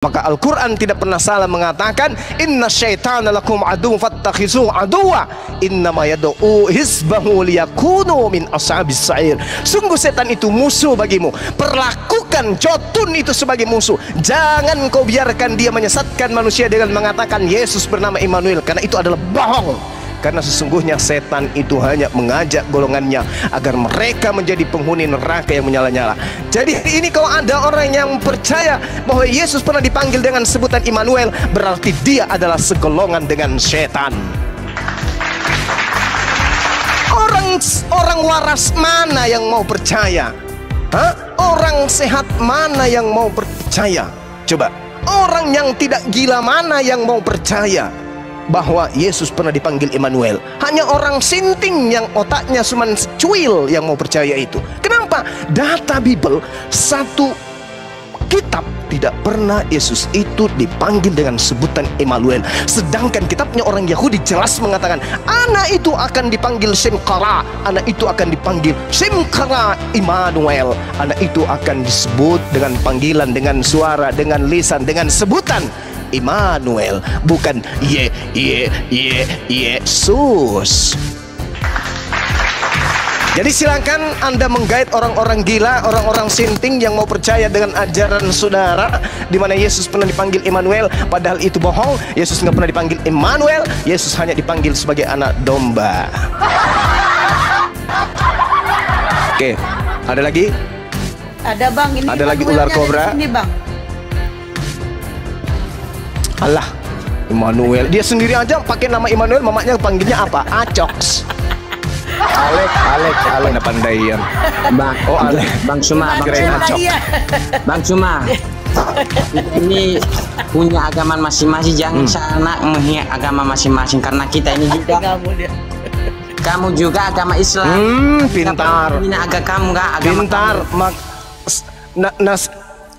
Maka Al-Quran tidak pernah salah mengatakan inna syaitana lakum adu fattakhizuhu aduwa innama yad'u hizbahu liyakunu min ashabis sa'ir. Sungguh setan itu musuh bagimu, perlakukan jotun itu sebagai musuh. Jangan kau biarkan dia menyesatkan manusia dengan mengatakan Yesus bernama Immanuel, karena itu adalah bohong. Karena sesungguhnya setan itu hanya mengajak golongannya agar mereka menjadi penghuni neraka yang menyala-nyala. Jadi ini kalau ada orang yang percaya bahwa Yesus pernah dipanggil dengan sebutan Immanuel, berarti dia adalah segolongan dengan setan. Orang waras mana yang mau percaya? Hah? Orang sehat mana yang mau percaya? Coba, orang yang tidak gila mana yang mau percaya bahwa Yesus pernah dipanggil Immanuel? Hanya orang sinting yang otaknya cuma secuil yang mau percaya itu. Kenapa? Data Bible, satu kitab tidak pernah Yesus itu dipanggil dengan sebutan Immanuel. Sedangkan kitabnya orang Yahudi jelas mengatakan anak itu akan dipanggil Simkara, anak itu akan dipanggil Simkara Immanuel, anak itu akan disebut dengan panggilan, dengan suara, dengan lisan, dengan sebutan Immanuel, bukan Yesus. Jadi silakan Anda menggait orang-orang gila, orang-orang sinting yang mau percaya dengan ajaran saudara di mana Yesus pernah dipanggil Immanuel, padahal itu bohong. Yesus nggak pernah dipanggil Immanuel, Yesus hanya dipanggil sebagai anak domba. Oke, ada lagi? Ada bang, ini ada lagi ular kobra. Ini bang. Allah, Immanuel. Dia sendiri aja pakai nama Immanuel, mamanya panggilnya apa? Acoks. Alek. Pandai-pandaian. Bang, Bang Suma. Bang Suma. Ini punya agama masing-masing, jangan salah menghina agama masing-masing, karena kita ini juga. Kamu juga agama Islam. Pintar. Ini agak kamu nggak agama. Pintar.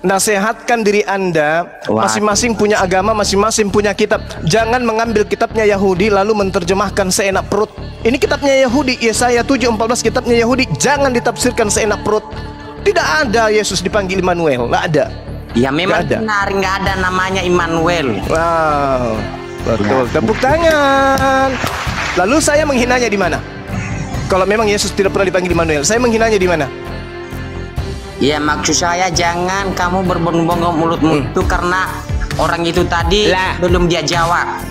Nasihatkan diri Anda, masing-masing punya agama, masing-masing punya kitab. Jangan mengambil kitabnya Yahudi lalu menerjemahkan seenak perut. Ini kitabnya Yahudi, Yesaya 7:14, kitabnya Yahudi, jangan ditafsirkan seenak perut. Tidak ada Yesus dipanggil Immanuel, nggak ada. Ya memang benar, nggak ada namanya Immanuel. Wow, betul. Tepuk tangan. Lalu saya menghinanya di mana? Kalau memang Yesus tidak pernah dipanggil Immanuel, saya menghinanya di mana? Ya maksud saya jangan kamu berbonggong mulutmu itu, karena orang itu tadi belum dia jawab.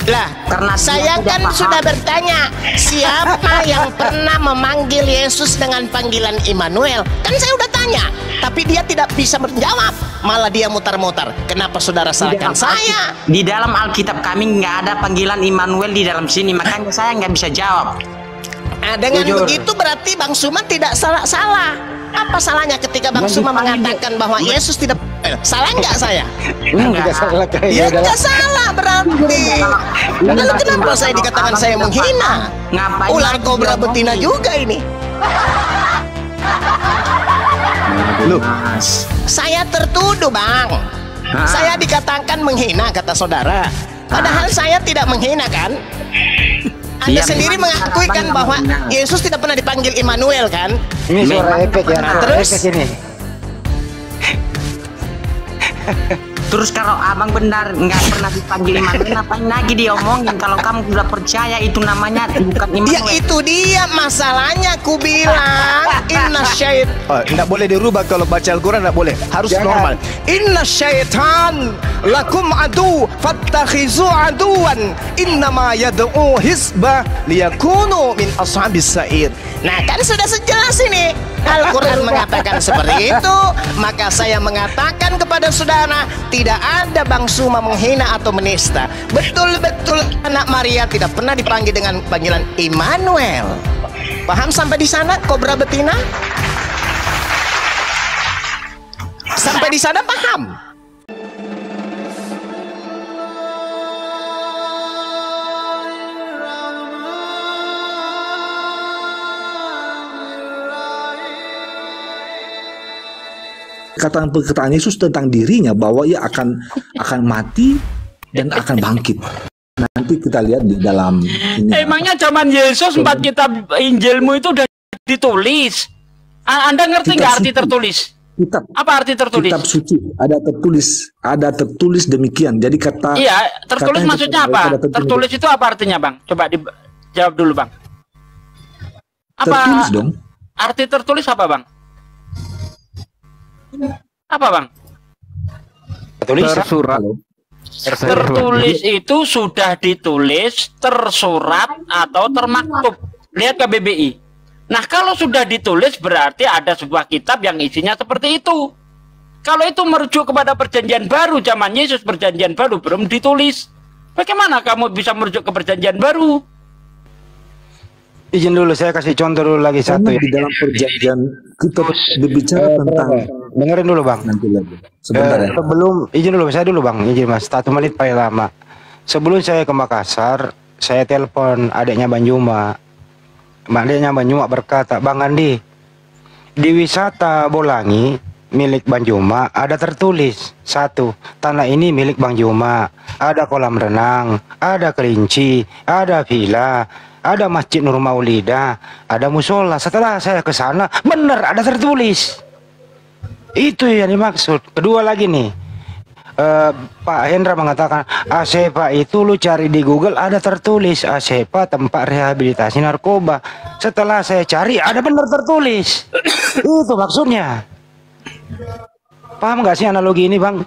Lah, karena saya kan sudah bertanya siapa yang pernah memanggil Yesus dengan panggilan Immanuel. Kan saya udah tanya, tapi dia tidak bisa menjawab, malah dia mutar-mutar. Kenapa saudara salahkan saya? Di dalam Alkitab kami nggak ada panggilan Immanuel di dalam sini, makanya saya nggak bisa jawab. Dengan begitu berarti Bang Suma tidak salah. Apa salahnya ketika Bang Suma mengatakan bahwa Yesus tidak salah? Nggak saya? Enggak salah. Ya nggak salah berarti. Lalu kenapa saya dikatakan saya menghina? Ular kobra betina juga ini. Loh, saya tertuduh Bang. Saya dikatakan menghina kata saudara. Padahal saya tidak menghina kan? Anda sendiri mengakui kan bahwa Yesus tidak pernah dipanggil Immanuel kan? Ini suara efek ya. Terus efek ini. Terus kalau abang benar nggak pernah dipanggil Immanuel, ngapain lagi diomongin? Kalau kamu sudah percaya itu namanya bukan Immanuel. Ya itu dia masalahnya, ku bilang inna syait. Tidak boleh dirubah kalau baca Al-Quran, tidak boleh, harus normal. Inna syaitan lakum adu fattakhizu aduwan innama yad'u hizbah liyakunu min ashabis sa'ir. Nah kan sudah sejelas ini, Al-Quran mengatakan seperti itu. Maka saya mengatakan kepada saudara, tidak ada Bang Suma menghina atau menista. Betul-betul anak Maria tidak pernah dipanggil dengan panggilan Immanuel. Paham sampai di sana, kobra betina? Sampai di sana paham? Perkataan Yesus tentang dirinya bahwa ia akan mati dan akan bangkit. Nanti kita lihat di dalam ini. Emangnya zaman Yesus 4 kitab Injilmu itu udah ditulis? Anda ngerti nggak arti tertulis? kitab. Apa arti tertulis? Kitab suci ada tertulis demikian. Jadi kata Iya, tertulis maksudnya apa? Tertulis itu apa artinya, Bang? Coba dijawab dulu, Bang. Apa tertulis dong? arti tertulis apa, Bang? Apa, Bang? Tersurat. Tertulis itu sudah ditulis, tersurat atau termaktub. Lihat KBBI. Nah, kalau sudah ditulis berarti ada sebuah kitab yang isinya seperti itu. Kalau itu merujuk kepada perjanjian baru, zaman Yesus perjanjian baru belum ditulis. Bagaimana kamu bisa merujuk ke perjanjian baru? Izin dulu, saya kasih contoh dulu lagi satu Karena ya. di dalam perjanjian kita berbicara tentang Dengerin dulu, Bang. nanti lagi. Sebentar ya. Sebelum, izin dulu, saya dulu, Bang. Izin, Mas. 1 menit paling lama. Sebelum saya ke Makassar, saya telepon adiknya Bang Juma. Adiknya Bang Juma berkata, Bang Andi, di wisata Bolangi milik Bang Juma ada tertulis, 1, tanah ini milik Bang Juma. Ada kolam renang, ada kelinci, ada villa, ada Masjid Nur Maulida, ada musola. Setelah saya ke sana, benar ada tertulis. Itu yang dimaksud. Kedua lagi nih, Pak Hendra mengatakan ASEPA itu lu cari di Google ada tertulis ASEPA tempat rehabilitasi narkoba. Setelah saya cari ada benar tertulis. Itu maksudnya. Paham nggak sih analogi ini, Bang?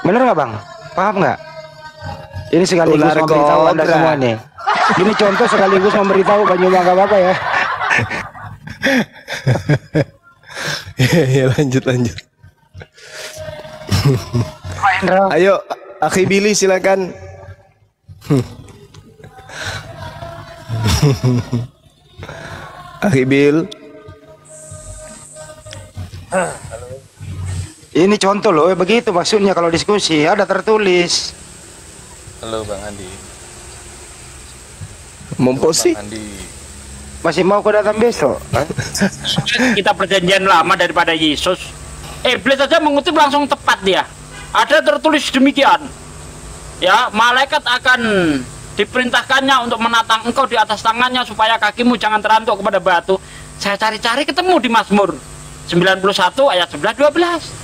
Bener nggak, Bang? Paham nggak? Ini sekaligus Ular memberitahu Anda kobra. semua nih. Ini contoh sekaligus memberitahu Bang Juma, nggak apa-apa ya. Ya, lanjut. Pak Hendra. Ayo, Akhi Billy silakan. Akhi Bil. Ini contoh loh, begitu maksudnya kalau diskusi ada tertulis. Halo Bang Andi. Momposi. Bang Andi. Masih mau kau datang besok? Hah? Kita perjanjian lama daripada Yesus. Iblis saja mengutip langsung tepat dia. Ada tertulis demikian. Ya, malaikat akan diperintahkannya untuk menatang engkau di atas tangannya supaya kakimu jangan terantuk kepada batu. Saya cari-cari ketemu di Mazmur 91 ayat 11-12.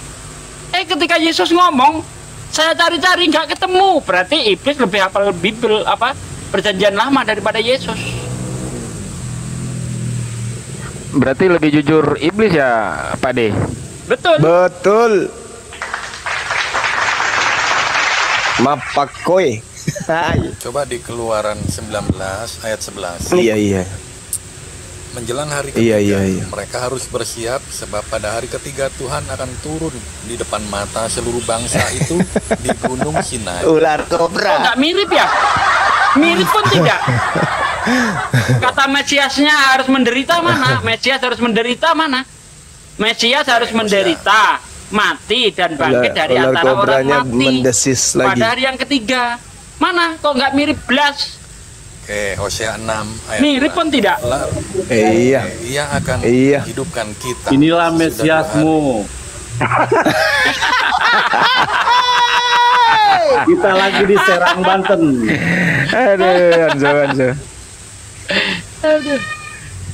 Ketika Yesus ngomong, saya cari-cari nggak ketemu. Berarti iblis lebih hafal Bible perjanjian lama daripada Yesus. Berarti lebih jujur iblis ya, Pak D? Betul. Betul. Mapakoi. Coba di Keluaran 19 ayat 11. Iya. Menjelang hari Iya, ketiga, iya. mereka harus bersiap sebab pada hari ketiga Tuhan akan turun di depan mata seluruh bangsa itu di Gunung Sinai. Ular Kok kobra. nggak mirip ya? Mirip pun tidak. Kata Mesiasnya harus menderita mana? Mesias harus menderita mana? Mesias harus menderita, mati dan bangkit dari Ular antara orang kobranya mati. mendesis lagi. Pada hari yang ketiga. Mana? Kok nggak mirip belas? Oke, Hosea 6 ayat Mirip 2. pun tidak. Iya. Ia akan Iya. hidupkan kita. Inilah sesudah 2 Mesiasmu. Kita lagi di Serang, Banten. Aduh, Anzo.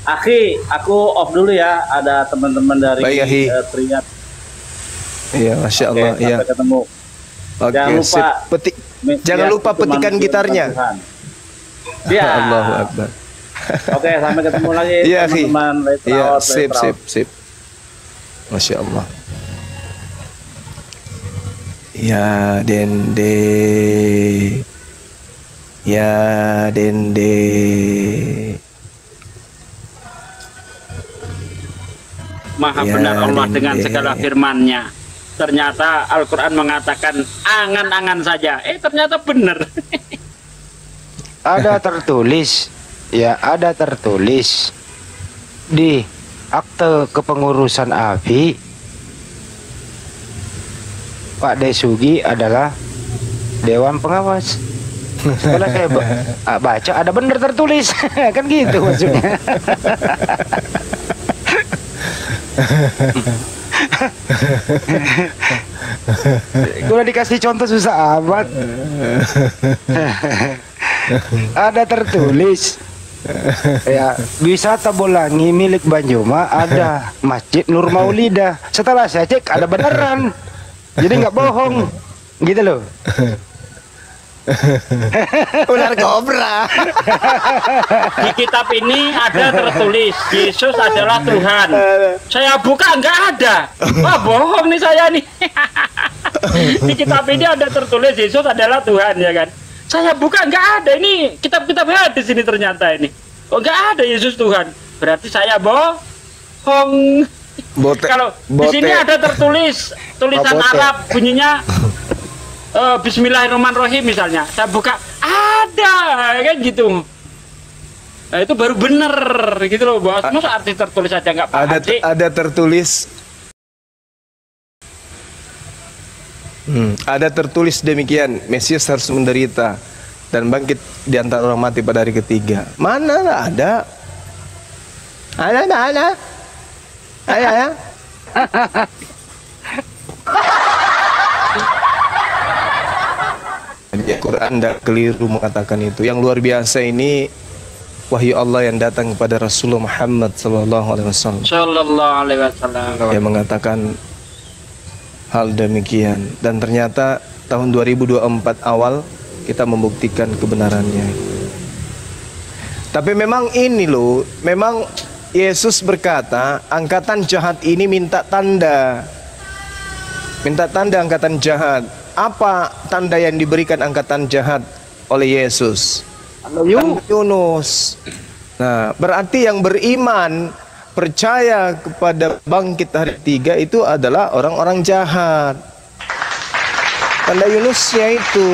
Akhi, aku off dulu ya. Ada teman-teman dari Baik, Akhi. Triat. Iya, Masya Oke, Allah. Iya. sampai ketemu. Oke, Jangan lupa, sip. Jangan lupa itu petikan manusia gitarnya. Tuhan. Ya. Allahu Akbar. Oke, sampai ketemu lagi Iya, Akhi. teman-teman. Let's Iya, out, let's out. sip. Masya Allah. Ya Dende. Ya Dende. Maha Ya, benar Allah Dende. dengan segala firman-Nya. Ternyata Al-Quran mengatakan angan-angan saja. Ternyata benar. Ada tertulis, ya ada tertulis di akte kepengurusan AFI Pak Desugi adalah Dewan Pengawas. Setelah saya baca ada benar tertulis. Kan gitu maksudnya. Gue udah dikasih contoh susah amat. Ada tertulis Ya, wisata Bolangi milik Banjuma ada Masjid Nur Maulidah. Setelah saya cek ada beneran. Jadi nggak bohong. Gitu loh. Ular kobra. Di kitab ini ada tertulis Yesus adalah Tuhan. Saya buka nggak ada. Wah, bohong nih saya nih. Di kitab ini ada tertulis Yesus adalah Tuhan, ya kan? Saya buka nggak ada. Ini kitab-kitab hadis ini ternyata ini. Oh, nggak ada Yesus Tuhan. Berarti saya bohong. Kalau di sini ada tertulis tulisan Arab bunyinya Bismillahirrahmanirrahim misalnya, saya buka ada kan gitu. Nah, itu baru bener gitu loh, bos. Masa arti tertulis aja nggak paham sih? Ada tertulis. Ada tertulis demikian, Mesias harus menderita dan bangkit di antara orang mati pada hari ketiga. Mana ada? Ada. Ada. Quran tidak keliru mengatakan itu. Yang luar biasa ini wahyu Allah yang datang kepada Rasulullah Muhammad sallallahu alaihi wasallam yang mengatakan hal demikian, dan ternyata tahun 2024 awal kita membuktikan kebenarannya. Tapi memang ini loh, memang Yesus berkata angkatan jahat ini minta tanda angkatan jahat. Apa tanda yang diberikan angkatan jahat oleh Yesus? Tanda Yunus. Nah, berarti yang beriman percaya kepada bangkit hari ketiga itu adalah orang-orang jahat. Tanda Yunusnya itu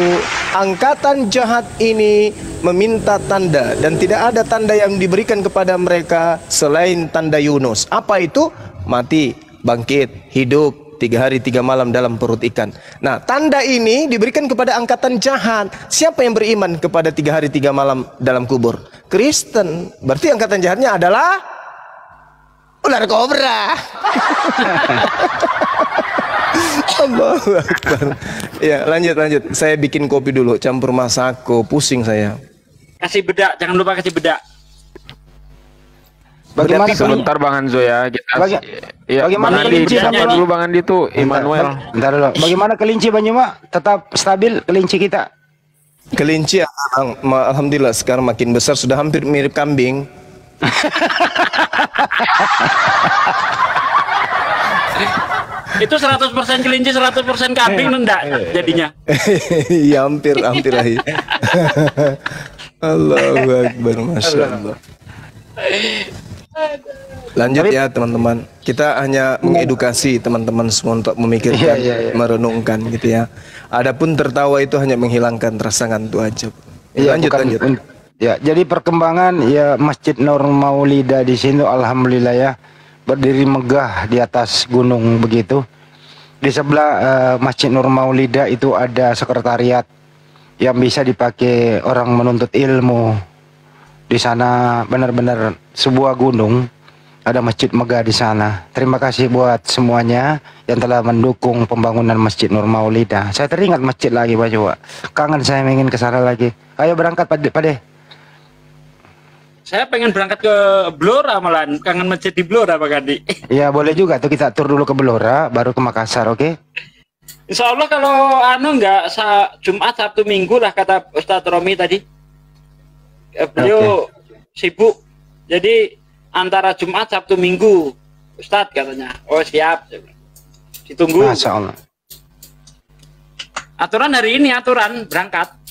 angkatan jahat ini meminta tanda, dan tidak ada tanda yang diberikan kepada mereka selain tanda Yunus. Apa itu? Mati, bangkit, hidup 3 hari 3 malam dalam perut ikan. Nah, tanda ini diberikan kepada angkatan jahat. Siapa yang beriman kepada 3 hari 3 malam dalam kubur? Kristen. Berarti angkatan jahatnya adalah ular kobra. Allahu Akbar. Ya, lanjut. Saya bikin kopi dulu, campur masako, pusing saya. Kasih bedak, jangan lupa kasih bedak. Bagaimana sebentar Bang Hanzo ya. Bagaimana kelinci dulu Bang Andi itu Immanuel. Bentar dulu. Bagaimana kelinci Banyuma? Tetap stabil kelinci kita? Kelinci alhamdulillah sekarang makin besar, sudah hampir mirip kambing. Itu 100% kelinci, 100% kambing enggak jadinya. Ya hampir lah. Allahu Akbar, Masya Allah. Lanjut ya teman-teman, kita hanya mengedukasi teman-teman semua untuk memikirkan, merenungkan gitu ya. Adapun tertawa itu hanya menghilangkan rasa ngantuk aja. Lanjut. Ya, jadi perkembangan ya Masjid Nur Maulidah di sini alhamdulillah ya, berdiri megah di atas gunung begitu. Di sebelah Masjid Nur Maulidah itu ada sekretariat yang bisa dipakai orang menuntut ilmu. Di sana benar-benar sebuah gunung, ada masjid megah di sana. Terima kasih buat semuanya yang telah mendukung pembangunan Masjid Nur Maulidah. Saya teringat masjid lagi Pak Jawa. Kangen saya ingin ke sana lagi. Ayo berangkat Pak De. Saya pengen berangkat ke Blora malah, kangen masjid di Blora Pak Gadi. Ya boleh juga tuh, kita tur dulu ke Blora baru ke Makassar, oke? Insya Allah kalau nggak Jumat Sabtu Minggu lah kata Ustadz Romi tadi. Beliau sibuk, jadi antara Jumat Sabtu Minggu Ustadz katanya. Oh siap, ditunggu. Masya Allah. Aturan hari ini berangkat.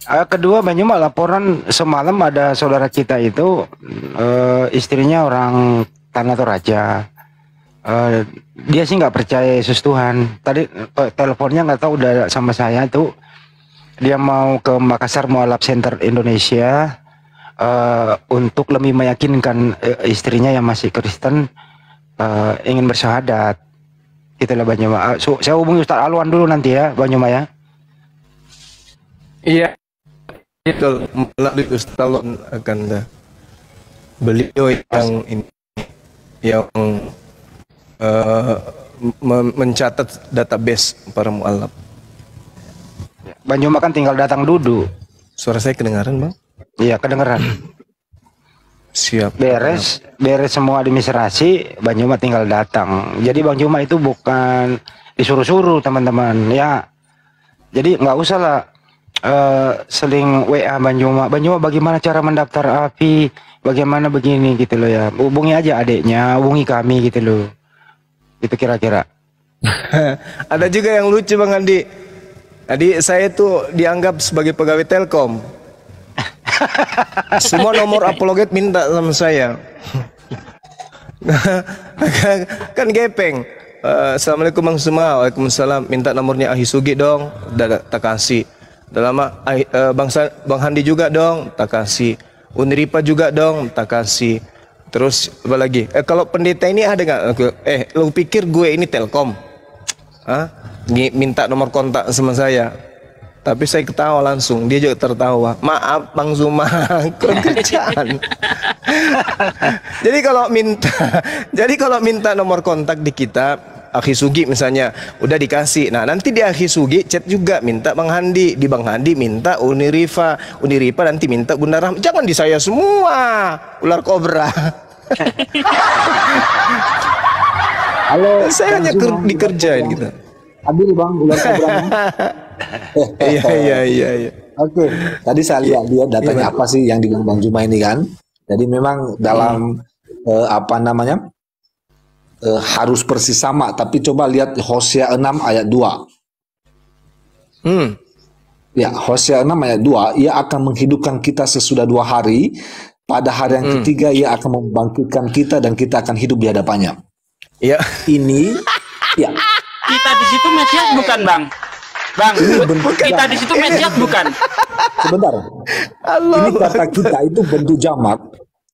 Kedua Banyuma, laporan semalam ada saudara kita itu istrinya orang Tanah Toraja. Dia sih nggak percaya Yesus Tuhan. Tadi teleponnya nggak tahu udah sama saya tuh. Dia mau ke Makassar Mualaf Center Indonesia untuk lebih meyakinkan istrinya yang masih Kristen ingin bersyahadat. Itulah Banyuma. Saya hubungi Ustaz Alwan dulu nanti ya Banyuma ya. Iya. Itu melalui Ustaz Alwan akan beliau yang mencatat database para mualaf. Banyuma kan tinggal datang duduk. Suara saya kedengaran Bang? Iya, kedengeran. Siap. Beres semua administrasi, Bang Juma tinggal datang. Jadi Bang Juma itu bukan disuruh-suruh teman-teman ya. Jadi nggak usah lah seling WA Bang Juma. Bang Juma bagaimana cara mendaftar API? Bagaimana begini gitu loh ya. Hubungi aja adiknya, hubungi kami gitu loh. Itu kira-kira. Ada juga yang lucu Bang Andi. Adik saya tuh dianggap sebagai pegawai Telkom. Semua nomor apologet minta sama saya. Kan gepeng. Assalamualaikum Bang Suma. Waalaikumsalam. Minta nomornya Ahi Sugi dong. Udah tak kasih. Udah lama Bang Handi juga dong. Tak kasih. Uniripa juga dong. Tak kasih. Terus apa lagi? Kalau pendeta ini ada nggak? Lu pikir gue ini Telkom? Hah? Minta nomor kontak sama saya. Tapi saya ketawa langsung. Dia juga tertawa. Maaf Bang Zuma, kurang kerjaan. Jadi kalau minta nomor kontak di kita, Akhi Sugi misalnya, udah dikasih. Nah nanti di Akhi Sugi chat juga minta Bang Handi, di Bang Handi minta Uniripa nanti minta Bunda Rahma. Jangan di saya semua, ular kobra. Halo, saya hanya dikerjain gitu. Adil Bang, ular kobra. Iya. Oke, tadi saya lihat dia datanya apa sih yang dibilang Bang Juma ini kan. Jadi memang dalam harus persis sama, tapi coba lihat Hosea 6 ayat 2. Ya, Hosea 6 ayat 2, ia akan menghidupkan kita sesudah 2 hari, pada hari yang ketiga ia akan membangkitkan kita dan kita akan hidup di hadapannya. Iya. Ini ya. Kita di situ Mesias bukan, Bang? Bang, kita di situ Mesias bukan? Sebentar. Ini kata kita itu bentuk jamak,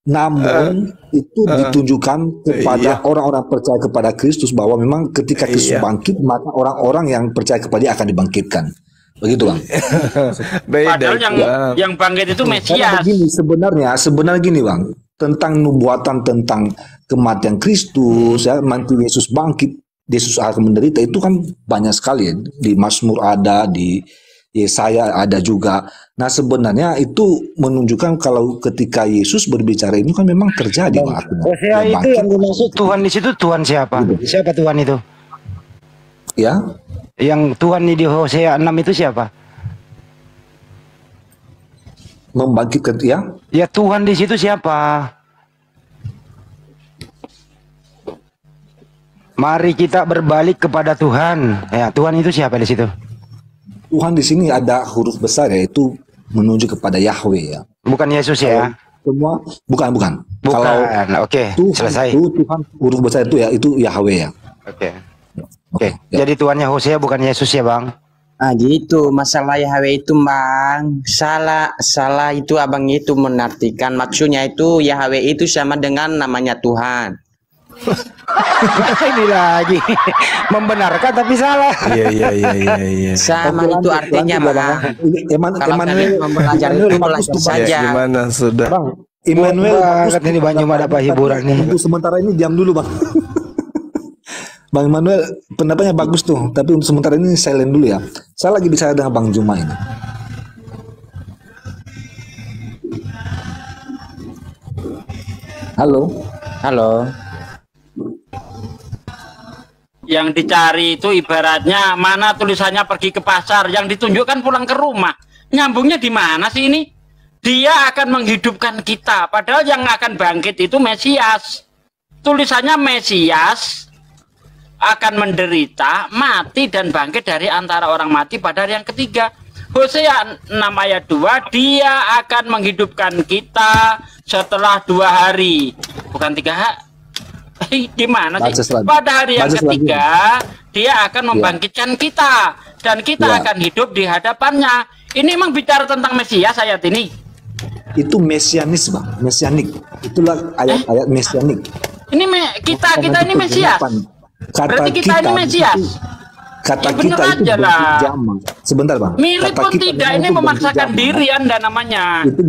namun itu ditunjukkan kepada orang-orang percaya kepada Kristus bahwa memang ketika Kristus bangkit, maka orang-orang yang percaya kepada Dia akan dibangkitkan. Begitu Bang. Padahal yang bangkit itu Mesias. Begini sebenarnya gini Bang, tentang nubuatan tentang kematian Kristus, ya, nanti Yesus bangkit, Yesus akan menderita, itu kan banyak sekali ya. Di Mazmur ada, di Yesaya ada juga. Nah sebenarnya itu menunjukkan kalau ketika Yesus berbicara ini kan memang terjadi. Hosea itu yang dimaksud Tuhan di situ, Tuhan siapa? Siapa Tuhan itu? Ya. Yang Tuhan di Hosea 6 itu siapa? Membangkitkan ya? Ya Tuhan di situ siapa? Mari kita berbalik kepada Tuhan. Ya, Tuhan itu siapa di situ? Tuhan di sini ada huruf besar, yaitu menunjuk kepada Yahweh ya. Bukan Yesus ya? Semua bukan. Kalau oke, selesai. Tuhan huruf besar itu ya, itu Yahweh ya. Oke. Jadi Tuhannya Hosea bukan Yesus ya, Bang? Ah gitu, masalah Yahweh itu Bang. Salah itu Abang itu menartikan, maksudnya itu Yahweh itu sama dengan namanya Tuhan. Ini lagi membenarkan tapi salah. Iya. Sama itu artinya Bang. Kalau kalian mempelajari itu belajar saja. Gimana sudah? Bang, Immanuel bagus ini banyak ada hiburan nih. Untuk sementara ini diam dulu Bang. Bang Immanuel pendapatnya bagus tuh, tapi untuk sementara ini silent dulu ya. Saya lagi bicara dengan Bang Juma ini. Halo. Yang dicari itu ibaratnya mana tulisannya pergi ke pasar, yang ditunjukkan pulang ke rumah. Nyambungnya di mana sih ini? Dia akan menghidupkan kita, padahal yang akan bangkit itu Mesias. Tulisannya Mesias akan menderita, mati dan bangkit dari antara orang mati pada hari yang ketiga. Hosea 6 ayat 2, dia akan menghidupkan kita setelah 2 hari, bukan 3 hari. Gimana sih? Pada hari yang ketiga dia akan membangkitkan kita dan kita akan hidup di hadapannya. Ini memang bicara tentang Mesias ayat ini. Itu mesianis Bang, mesianik. Itulah ayat-ayat mesianik. Ini kita ini Mesias. Berarti kita ini Mesias. Kata kita itu bentuk jamak. Sebentar Bang. Mirip pun tidak, ini memaksakan diri Anda namanya. Itu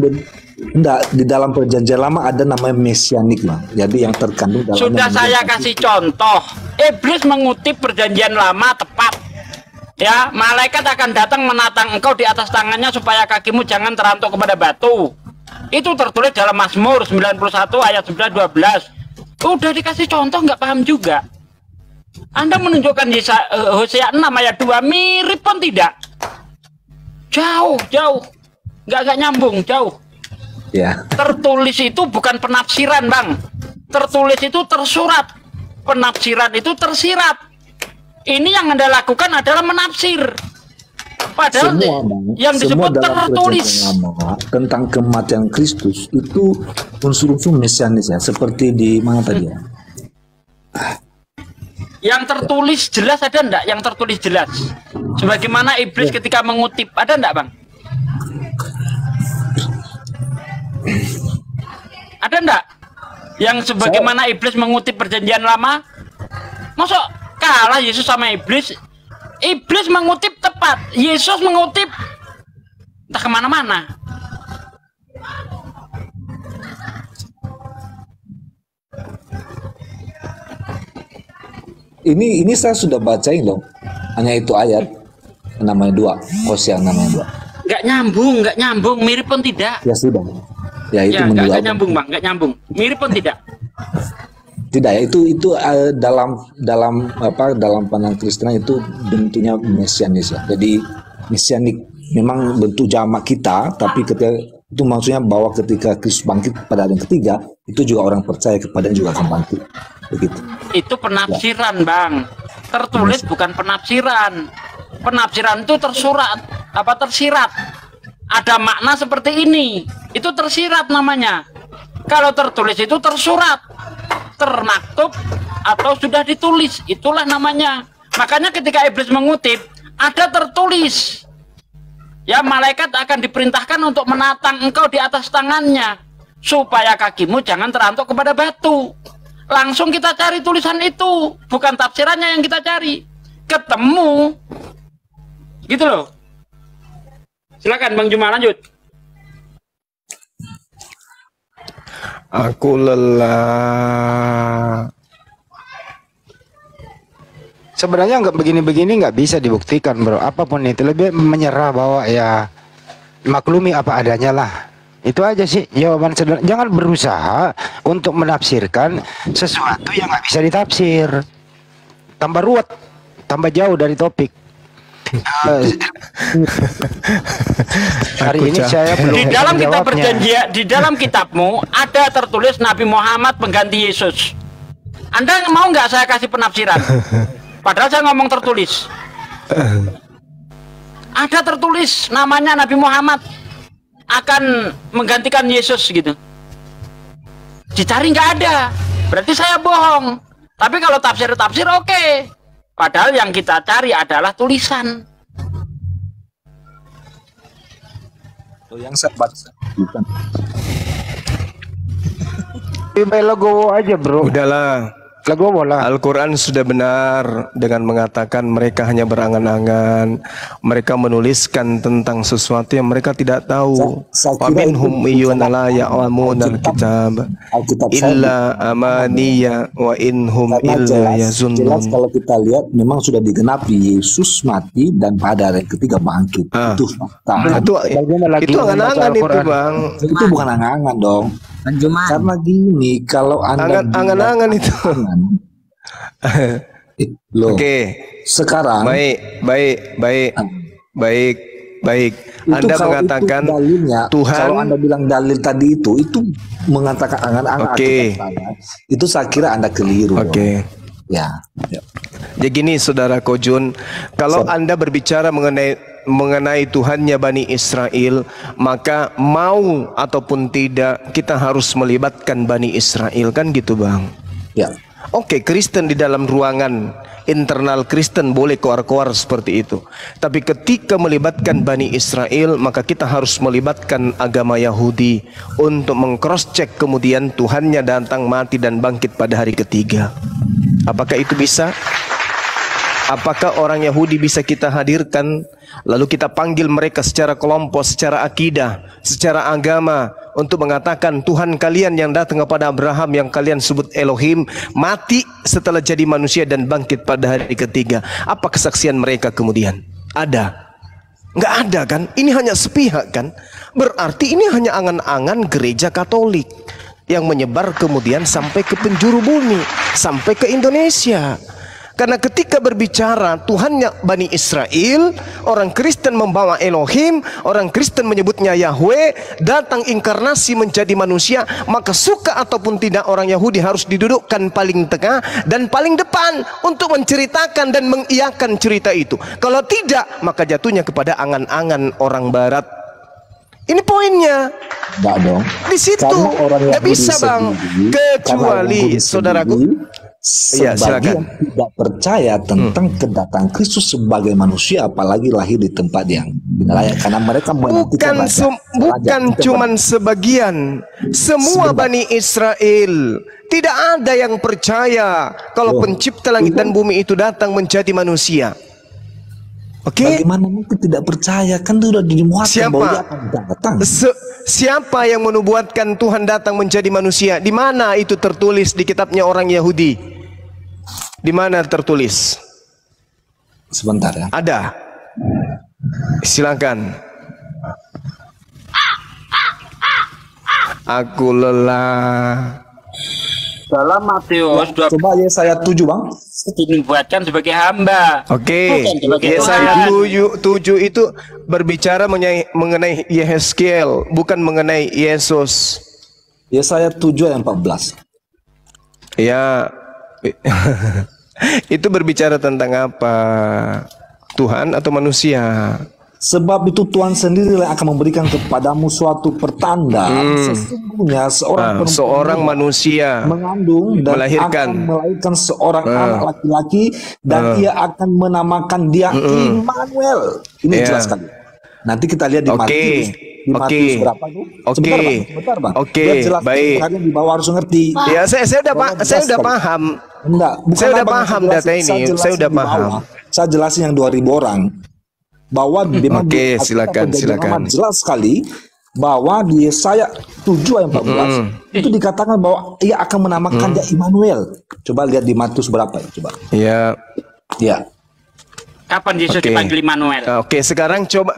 enggak, di dalam perjanjian lama ada namanya mesianik Bang. Jadi yang terkandung dalam. Sudah saya kasih contoh. Iblis mengutip perjanjian lama tepat. Ya, malaikat akan datang menatang engkau di atas tangannya supaya kakimu jangan terantuk kepada batu. Itu tertulis dalam Mazmur 91 ayat 11-12. Udah dikasih contoh nggak paham juga. Anda menunjukkan Hosea 6 ayat 2 mirip pun tidak. Jauh. Nggak nyambung, jauh. Ya. Tertulis itu bukan penafsiran, Bang. Tertulis itu tersurat. Penafsiran itu tersirat. Ini yang Anda lakukan adalah menafsir. Padahal semua, Bang, yang disebut tertulis tentang kematian Kristus itu unsur-unsur mesianis ya, seperti di mana tadi ya? Yang tertulis jelas ada enggak? Yang tertulis jelas. Sebagaimana iblis ketika mengutip, ada enggak, Bang? Ada enggak? Yang sebagaimana iblis mengutip perjanjian lama? Masuk kalah Yesus sama iblis? Iblis mengutip tepat, Yesus mengutip entah kemana-mana. Ini saya sudah bacain loh, hanya itu ayat namanya 2, Hosea namanya 2. Nggak nyambung, mirip pun tidak. Ya sudah, ya itu ya, nggak nyambung, Bang, nggak nyambung, mirip pun tidak. Tidak ya, itu dalam pandangan Kristen itu bentuknya mesianis ya. Jadi mesianik memang bentuk jamak kita, tapi ketika itu maksudnya bahwa ketika Kristus bangkit pada hari yang ketiga, itu juga orang percaya kepada juga akan bangkit. Begitu. Itu penafsiran, ya. Bang. Tertulis bukan penafsiran. Penafsiran itu tersurat, tersirat. Ada makna seperti ini. Itu tersirat namanya. Kalau tertulis itu tersurat, termaktub atau sudah ditulis, itulah namanya. Makanya ketika iblis mengutip, ada tertulis. Ya, malaikat akan diperintahkan untuk menatang engkau di atas tangannya, supaya kakimu jangan terantuk kepada batu. Langsung kita cari tulisan itu, bukan tafsirannya yang kita cari. Ketemu. Gitu loh. Silakan Bang Juma, lanjut. Aku lelah. Sebenarnya nggak begini-begini nggak bisa dibuktikan, bro. Apapun itu lebih menyerah bahwa ya maklumi apa adanya lah. Itu aja sih jawaban sederhana. Jangan berusaha untuk menafsirkan sesuatu yang nggak bisa ditafsir. Tambah ruwet, tambah jauh dari topik. Hari ini saya belum di dalam kitab perjanjian, di dalam kitabmu ada tertulis Nabi Muhammad pengganti Yesus. Anda mau nggak saya kasih penafsiran? Padahal saya ngomong tertulis. Ada tertulis namanya Nabi Muhammad akan menggantikan Yesus gitu. Dicari nggak ada, berarti saya bohong. Tapi kalau tafsir oke. Padahal yang kita cari adalah tulisan. Yang saya baca bukan. Logo aja, bro. Udahlah. Lagu bola. Al-Quran sudah benar dengan mengatakan mereka hanya berangan-angan, mereka menuliskan tentang sesuatu yang mereka tidak tahu. Wa minhum iyyuna la ya'lamunal kitab illa amaniya wa inhum illa yazunnun. Jelas kalau kita lihat memang sudah digenapi, Yesus mati dan pada hari ketiga bangkit. Itu fakta. Itu angan-angan itu, Bang. Itu bukan angan-angan dong. Karena gini, kalau Anda angan-angan itu. Oke. Sekarang baik. Anda mengatakan Tuhan. Kalau Anda bilang dalil tadi itu mengatakan angan-angan. Oke. Itu saya kira Anda keliru. Oke. Ya. Jadi gini, Saudara Kojun, kalau Anda berbicara mengenai Tuhannya Bani Israel, maka mau ataupun tidak kita harus melibatkan Bani Israel, kan gitu, Bang? Ya. Oke, Kristen di dalam ruangan internal Kristen boleh koar-koar seperti itu. Tapi ketika melibatkan Bani Israel, maka kita harus melibatkan agama Yahudi untuk meng-cross-check kemudian Tuhannya datang, mati dan bangkit pada hari ketiga. Apakah itu bisa? Apakah orang Yahudi bisa kita hadirkan, lalu kita panggil mereka secara kelompok, secara akidah, secara agama, untuk mengatakan Tuhan kalian yang datang kepada Abraham, yang kalian sebut Elohim, mati setelah jadi manusia dan bangkit pada hari ketiga. Apa kesaksian mereka kemudian? Ada. Nggak ada kan? Ini hanya sepihak kan? Berarti ini hanya angan-angan gereja Katolik yang menyebar kemudian sampai ke penjuru bumi, sampai ke Indonesia. Karena ketika berbicara Tuhannya Bani Israel, orang Kristen membawa Elohim, orang Kristen menyebutnya Yahweh, datang inkarnasi menjadi manusia, maka suka ataupun tidak orang Yahudi harus didudukkan paling tengah dan paling depan untuk menceritakan dan mengiyakan cerita itu. Kalau tidak, maka jatuhnya kepada angan-angan orang Barat. Ini poinnya. Enggak dong. Di situ nggak bisa bang, kecuali saudaraku. Ya, silakan. Tidak percaya tentang kedatangan Kristus sebagai manusia, apalagi lahir di tempat yang layak, karena mereka bukan cuman sebagian, semua Bani Israel. Tidak ada yang percaya kalau pencipta langit dan bumi itu datang menjadi manusia. Oke? Bagaimana mungkin tidak percaya? Kan sudah dimuatkan bahwa dia akan datang. Siapa yang menubuatkan Tuhan datang menjadi manusia? Di mana itu tertulis di kitabnya orang Yahudi? Di mana tertulis? Sebentar ya. Ada. Silakan. Aku lelah. Dalam Matius, coba Yesaya 7 bang. Dinubuatkan sebagai hamba. Oke. Yesaya 7 itu berbicara mengenai Yehezkiel, bukan mengenai Yesus. Yesaya 7 ayat 14. Ya. Itu berbicara tentang apa? Tuhan atau manusia? Sebab itu Tuhan sendiri yang akan memberikan kepadamu suatu pertanda. Sesungguhnya seorang manusia mengandung dan melahirkan seorang anak laki-laki, dan ia akan menamakan dia Immanuel. Ini jelas sekali. Nanti kita lihat di Matius. Di Matius berapa itu? Sebentar bang. Baik. Di bawah harus ngerti. Ya, saya udah paham. Enggak, saya udah paham data ini. Saya udah paham. Saya jelasin yang 2000 orang. Bahwa memang silakan. Jelas sekali bahwa di Yesaya 7 ayat 14 itu dikatakan bahwa ia akan menamakan dia Immanuel. Coba lihat di Matius berapa ya, coba. Iya. Ya. Kapan Yesus dipanggil Immanuel? Sekarang coba.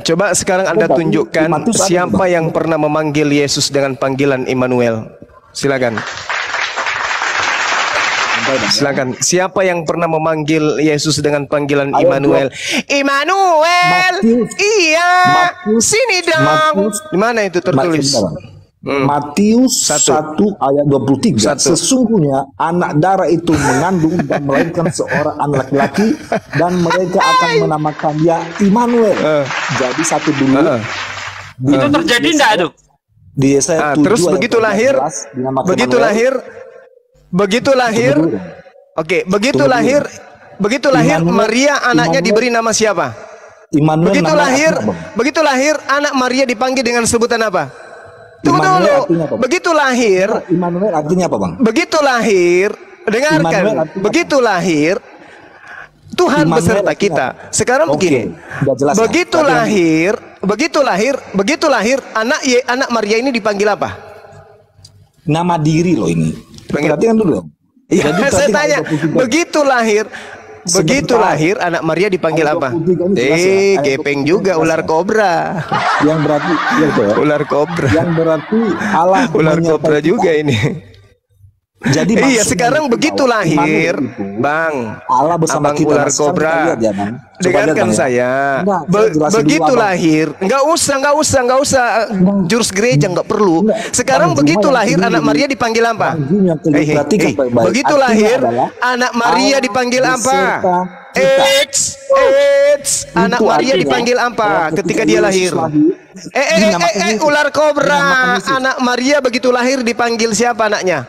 Coba sekarang Anda tunjukkan siapa yang pernah memanggil Yesus dengan panggilan Immanuel. Silakan. Siapa yang pernah memanggil Yesus dengan panggilan Immanuel? Immanuel. Iya. Sini dong. Di mana itu tertulis? Matius 1 ayat 23. Sesungguhnya anak darah itu mengandung dan melahirkan seorang anak laki-laki, dan mereka akan menamakan dia Immanuel. Jadi satu dulu. Itu terjadi enggak itu? Di Yesaya 7 terus begitu lahir, begitu lahir Maria anaknya diberi nama siapa? Immanuel. Begitu lahir anak Maria dipanggil dengan sebutan apa? Tunggu dulu. Begitu lahir, Immanuel artinya apa, Bang? Begitu lahir, dengarkan. Begitu lahir, Tuhan beserta kita. Sekarang begini. Begitu lahir, anak Maria ini dipanggil apa? Nama diri loh ini. Perhatikan dulu. Ya, saya tanya. Begitu lahir anak Maria dipanggil apa? Gepeng juga, ular kobra. Yang berarti ular kobra. Yang berarti Allah ular kobra juga ini. Jadi sekarang begitu lahir, Bang. Allah bersama kita, ular kobra. Dengarkan saya. Begitu lahir, enggak usah jurus gereja, enggak perlu. Sekarang begitu lahir anak Maria dipanggil apa? Begitu lahir anak Maria dipanggil apa? Anak Maria dipanggil apa ketika dia lahir? Ular kobra. Anak Maria begitu lahir dipanggil siapa anaknya?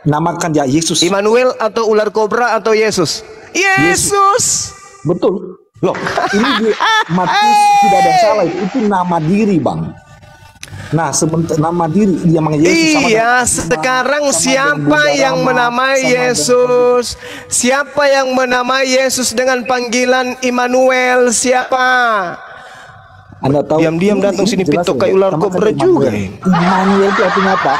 Namakan dia Yesus. Immanuel atau ular kobra atau Yesus? Yesus. Betul. Loh, ini di Matius tidak ada salah, itu nama diri, Bang. Nah, sebentar nama diri dia manggil Yesus. Iya, sekarang siapa yang menamai Yesus? Siapa yang menamai Yesus dengan panggilan Immanuel? Siapa? Anda tahu? Diam-diam datang sini pitok kayak ular kobra juga. Immanuel itu artinya apa?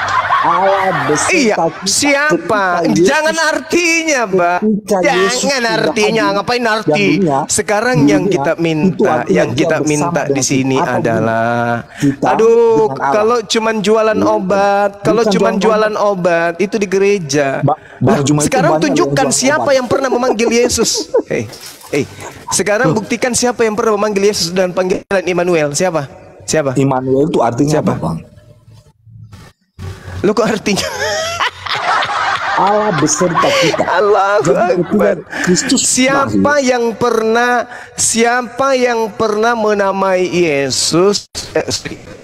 Iya, siapa? Jangan artinya, Pak. Jangan artinya, ngapain arti? Sekarang yang kita minta, di sini adalah, aduh, kalau cuman jualan obat, itu di gereja. Sekarang tunjukkan siapa yang pernah memanggil Yesus. Sekarang buktikan siapa yang pernah memanggil Yesus dan panggilan Immanuel. Siapa? Immanuel itu artinya apa, Bang? Lu kok artinya? Allah beserta kita. Allahu Akbar. Siapa yang pernah menamai Yesus,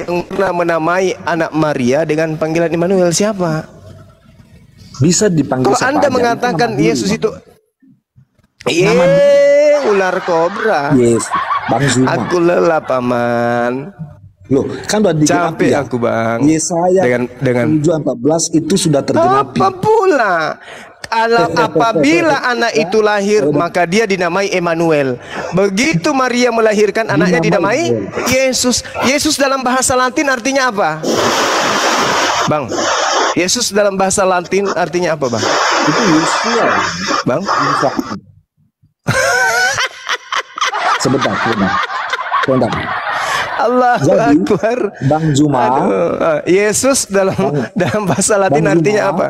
yang pernah menamai anak Maria dengan panggilan Immanuel? Siapa? Bisa dipanggil. Kalau Anda mengatakan Yesus itu ular kobra. Yes, Bang Zuma. Aku lelah, Paman. Loh, kan udah digenapi capek aku, Bang. Yesaya dengan 7:14 itu sudah tergenapi. Apa pula? Apabila anak itu lahir, maka dia dinamai Immanuel. Begitu Maria melahirkan, anaknya dinamai Yesus. Yesus dalam bahasa Latin artinya apa, Bang? Yesus dalam bahasa Latin artinya apa, Bang? Itu Yesus, Bang. Sebentar. Allahu Akbar. Bang Zuma. Yesus dalam bahasa Latin artinya apa?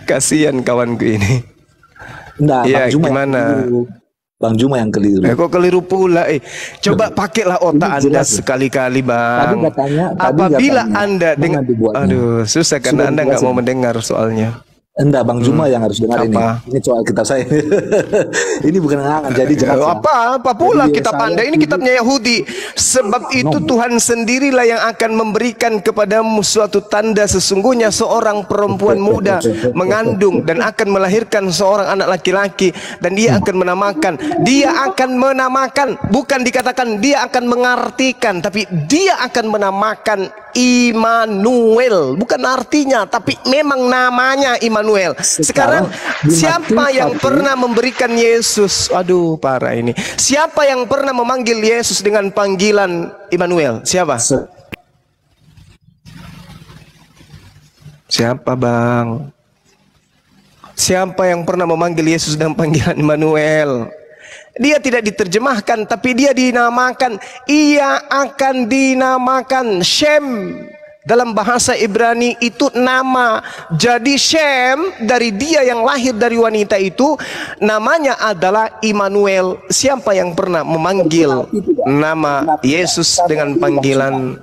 Kasihan kawanku ini. Nah, ya, Bang Zuma gimana? Bang Zuma yang keliru. Kok keliru pula? Coba pakailah otak Anda sekali-kali, Bang. Apabila Anda dengar, aduh, susah karena Anda nggak mau mendengar soalnya. Enggak, Bang Zuma yang harus dengar ini. Ini soal kitab saya. Ini bukan ngangan, jadi jelas. Apa pula kitab Anda ini kitabnya Yahudi. Sebab itu Tuhan sendirilah yang akan memberikan kepadamu suatu tanda, sesungguhnya seorang perempuan muda mengandung dan akan melahirkan seorang anak laki-laki, dan dia akan menamakan, bukan dikatakan dia akan mengartikan, tapi dia akan menamakan Immanuel. Bukan artinya, tapi memang namanya Immanuel. Sekarang siapa yang pernah memberikan Yesus? Aduh, parah ini. Siapa yang pernah memanggil Yesus dengan panggilan Immanuel? Siapa? Siapa, Bang? Siapa yang pernah memanggil Yesus dengan panggilan Immanuel? Dia tidak diterjemahkan, tapi dia dinamakan. Ia akan dinamakan Shem. Dalam bahasa Ibrani itu nama. Jadi Shem, dari dia yang lahir dari wanita itu, namanya adalah Immanuel. Siapa yang pernah memanggil nama Yesus dengan panggilan?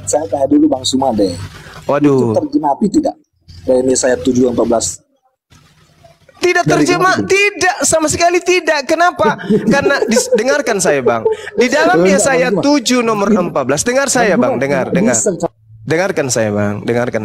Saya tanya dulu Bang Zuma deh. Waduh. Itu tergenapi tidak? Dari Yesaya 7:14. Tidak terjemah, tidak, sama sekali tidak. Kenapa? Karena dengarkan saya, Bang. Di dalam Yesaya 7 nomor 14, dengar saya, Bang, dengar. Dengarkan saya, Bang, dengarkan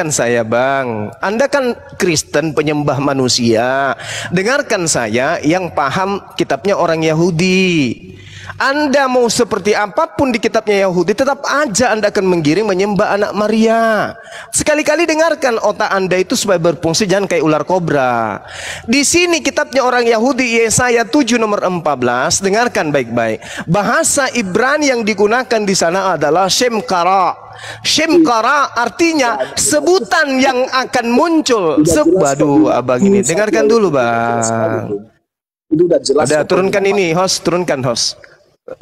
saya, Bang. Anda kan Kristen penyembah manusia. Dengarkan saya yang paham kitabnya orang Yahudi. Anda mau seperti apapun di kitabnya Yahudi, tetap aja Anda akan menggiring menyembah anak Maria. Sekali-kali dengarkan otak Anda itu supaya berfungsi, jangan kayak ular kobra. Di sini kitabnya orang Yahudi Yesaya 7 nomor 14, dengarkan baik-baik. Bahasa Ibrani yang digunakan di sana adalah Shem Kara. Shem Kara artinya sebutan yang akan muncul. Waduh, abang ini dengarkan dulu, Bang. Ada turunkan ini, host, turunkan host.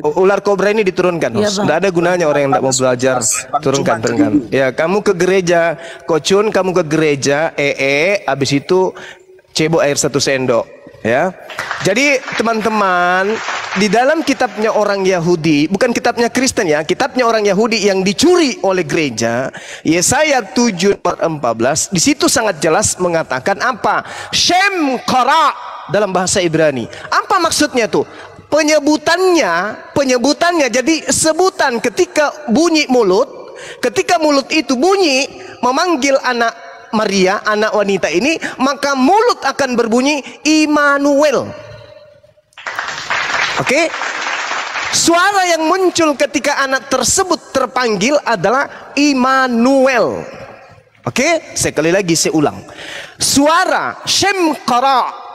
Ular kobra ini diturunkan, host. Tidak ada gunanya orang yang tidak mau belajar. Turunkan. Ya, kamu ke gereja, Kocun, kamu ke gereja, habis itu cebok air 1 sendok. Ya, jadi teman-teman, di dalam kitabnya orang Yahudi, bukan kitabnya Kristen ya, kitabnya orang Yahudi yang dicuri oleh gereja, Yesaya 7:14, di situ sangat jelas mengatakan apa? Shem Kara dalam bahasa Ibrani. Apa maksudnya tuh? Penyebutannya jadi sebutan ketika bunyi mulut, ketika mulut itu bunyi memanggil anak Maria, anak wanita ini, maka mulut akan berbunyi Immanuel. Oke? Suara yang muncul ketika anak tersebut terpanggil adalah Immanuel. Oke? Sekali lagi saya ulang. Suara Shem Kara,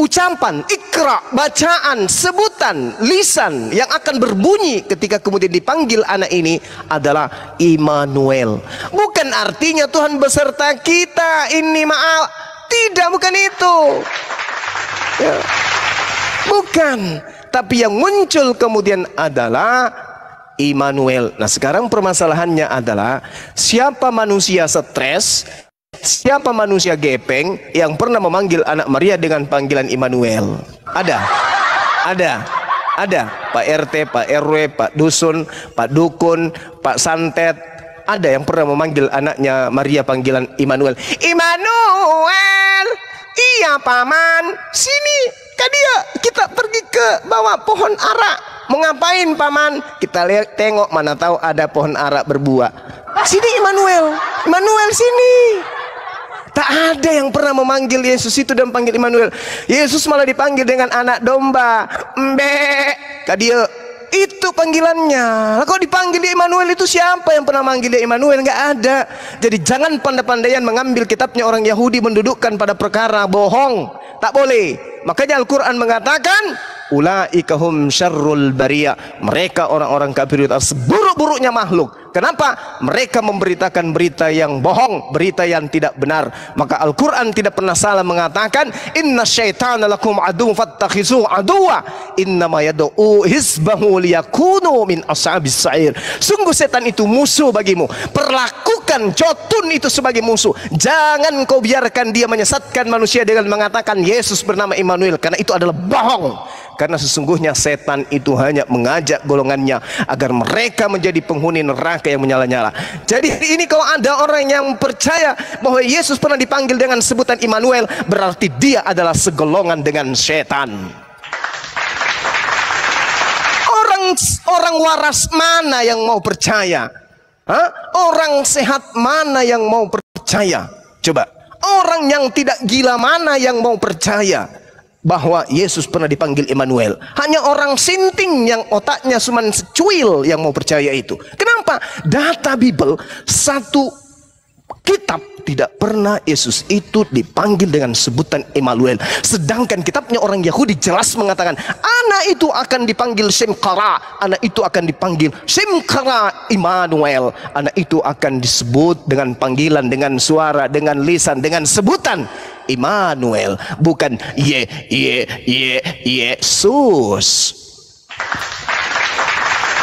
ucapan, ikra, bacaan, sebutan, lisan yang akan berbunyi ketika kemudian dipanggil anak ini adalah Immanuel. Bukan artinya Tuhan beserta kita, ini maaf. Tidak, bukan itu. Ya. Bukan. Tapi yang muncul kemudian adalah Immanuel. Nah, sekarang permasalahannya adalah siapa manusia stres, siapa manusia gepeng yang pernah memanggil anak Maria dengan panggilan Immanuel? Ada. Pak RT, Pak RW, Pak Dusun, Pak Dukun, Pak Santet. Ada yang pernah memanggil anaknya Maria panggilan Immanuel. Immanuel, iya paman, sini dia, kita pergi ke bawah pohon ara. Mau ngapain paman? Kita lihat, tengok, mana tahu ada pohon ara berbuah. Sini Immanuel, Immanuel sini. Tak ada yang pernah memanggil Yesus itu dan panggil Immanuel. Yesus malah dipanggil dengan anak domba. Mbek, kadia. Itu panggilannya. Lah kok dipanggil dia Immanuel, itu siapa yang pernah manggil dia Immanuel? Enggak ada. Jadi jangan pandai-pandaian mengambil kitabnya orang Yahudi mendudukkan pada perkara bohong. Tak boleh. Makanya Al-Quran mengatakan ulaika hum syarrul bariyah. Mereka orang-orang kafir itu seburuk-buruknya makhluk. Kenapa? Mereka memberitakan berita yang bohong, berita yang tidak benar. Maka Al-Quran tidak pernah salah mengatakan inna syaitana lakum adu fattakhizuhu aduwa innama yad'u hizbahu liyakunu min ashabis sa'ir. Sungguh setan itu musuh bagimu, perlakukan cotun itu sebagai musuh. Jangan kau biarkan dia menyesatkan manusia dengan mengatakan Yesus bernama Immanuel, karena itu adalah bohong. Karena sesungguhnya setan itu hanya mengajak golongannya agar mereka menjadi penghuni neraka yang menyala-nyala. Jadi ini kalau ada orang yang percaya bahwa Yesus pernah dipanggil dengan sebutan Immanuel, berarti dia adalah segolongan dengan setan. Orang waras mana yang mau percaya? Orang sehat mana yang mau percaya? Coba. Orang yang tidak gila mana yang mau percaya bahwa Yesus pernah dipanggil Immanuel? Hanya orang sinting yang otaknya cuma secuil yang mau percaya itu. Kenapa? Data Bible, satu kitab tidak pernah Yesus itu dipanggil dengan sebutan Immanuel. Sedangkan kitabnya orang Yahudi jelas mengatakan anak itu akan dipanggil Shemkara, anak itu akan dipanggil Shemkara Immanuel. Anak itu akan disebut dengan panggilan, dengan suara, dengan lisan, dengan sebutan Immanuel, bukan Yesus.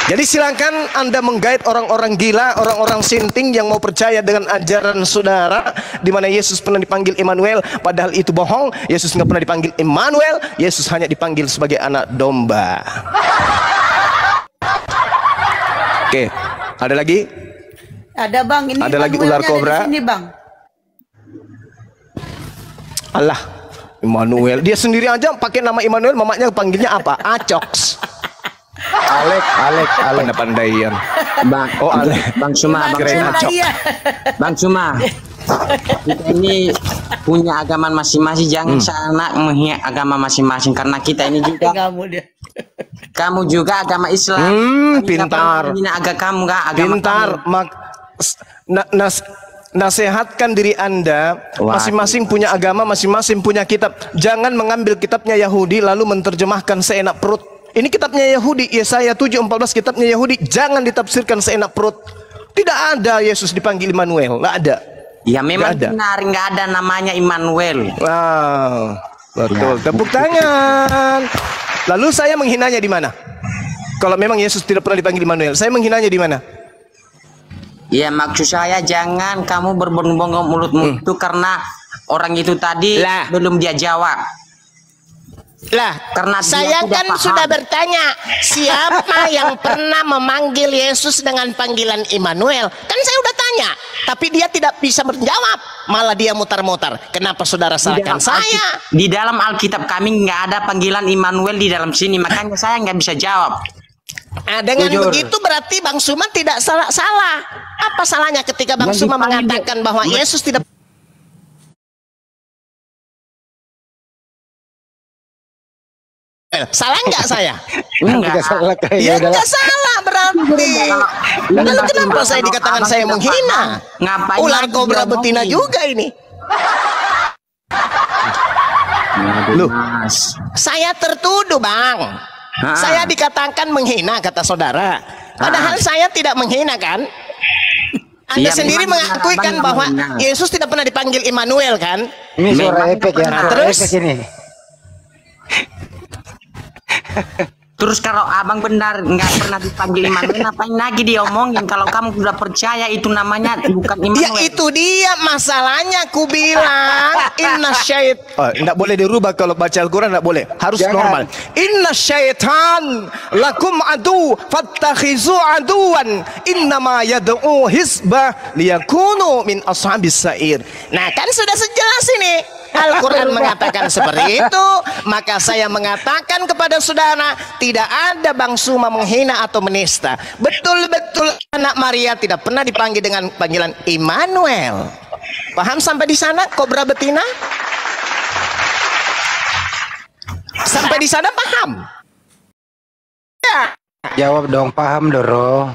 Jadi silakan Anda menggait orang-orang gila, orang-orang sinting yang mau percaya dengan ajaran saudara di mana Yesus pernah dipanggil Immanuel, padahal itu bohong. Yesus nggak pernah dipanggil Immanuel, Yesus hanya dipanggil sebagai anak domba. Oke, ada lagi? Ada bang, ini ada lagi ular kobra. Sini bang. Allah, Immanuel. Dia sendiri aja pakai nama Immanuel, mamanya panggilnya apa? Acoks. Alek. Pandai-pandaian. Bang, Bang Suma. Bang Suma. Kita ini punya agama masing-masing, jangan salah menghina agama masing-masing, karena kita ini juga kamu juga agama Islam. Pintar. Kamu enggak agama pintar. Nasihatkan diri Anda, masing-masing punya agama, masing-masing punya kitab. Jangan mengambil kitabnya Yahudi lalu menerjemahkan seenak perut. Ini kitabnya Yahudi, Yesaya 7:14, kitabnya Yahudi, jangan ditafsirkan seenak perut. Tidak ada Yesus dipanggil Immanuel, nggak ada. Ya memang benar, nggak ada namanya Immanuel. Wow, betul. Tepuk tangan. Lalu saya menghinanya di mana? Kalau memang Yesus tidak pernah dipanggil Immanuel, saya menghinanya di mana? Ya maksud saya jangan kamu berbonggong mulutmu itu, karena orang itu tadi belum dia jawab. Lah, karena saya kan sudah bertanya siapa yang pernah memanggil Yesus dengan panggilan Immanuel. Kan saya udah tanya, tapi dia tidak bisa menjawab. Malah dia mutar-mutar. Kenapa saudara salahkan saya? Di dalam Alkitab kami nggak ada panggilan Immanuel di dalam sini, makanya saya nggak bisa jawab. Dengan begitu berarti Bang Suma tidak salah. Apa salahnya ketika Bang Suma mengatakan bahwa Yesus tidak... Salah nggak saya? Enggak salah. Ya nggak salah berarti. Lalu kenapa saya dikatakan saya menghina? Ngapain ular kobra betina juga ini. Loh, saya tertuduh, Bang. Saya dikatakan menghina, kata saudara. Padahal saya tidak menghina, kan? Anda sendiri mengakui kan bahwa Yesus tidak pernah dipanggil Immanuel, kan? Ini suara efek ya. Nah, terus efek ini. Terus kalau abang benar nggak pernah dipanggil Immanuel, ngapain lagi diomongin? Kalau kamu sudah percaya itu namanya bukan Immanuel. Ya itu dia masalahnya, ku bilang inna syait. Oh, enggak boleh dirubah kalau baca Al-Quran, enggak boleh. Harus normal. Inna syaitan lakum adu fattakhizu aduan innama yad'u hisbah liyakunu min ashabis sa'ir. Nah, kan sudah sejelas ini. Al-Quran mengatakan seperti itu, maka saya mengatakan kepada saudara, tidak ada Bang Suma menghina atau menista. Betul-betul anak Maria tidak pernah dipanggil dengan panggilan Immanuel. Paham sampai di sana, Kobra betina? Sampai di sana paham? Ya. Jawab dong, paham Doro.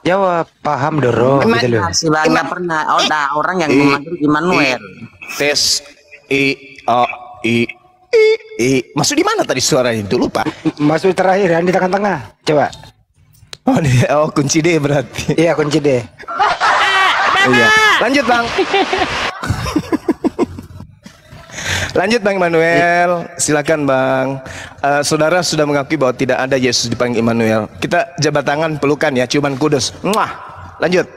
Jawab, paham Doro. Gitu loh. Nggak pernah ada orang yang memanggil Immanuel. Tes masuk di mana tadi suaranya itu, lupa. Masuk terakhir yang di tengah-tengah. Coba. Oh, kunci D berarti. Iya, kunci D. Iya. Lanjut, Bang. Lanjut, Bang Immanuel. Silakan, Bang. Saudara sudah mengakui bahwa tidak ada Yesus dipanggil Immanuel. Kita jabat tangan, pelukan ya, ciuman kudus. Mwah. Lanjut.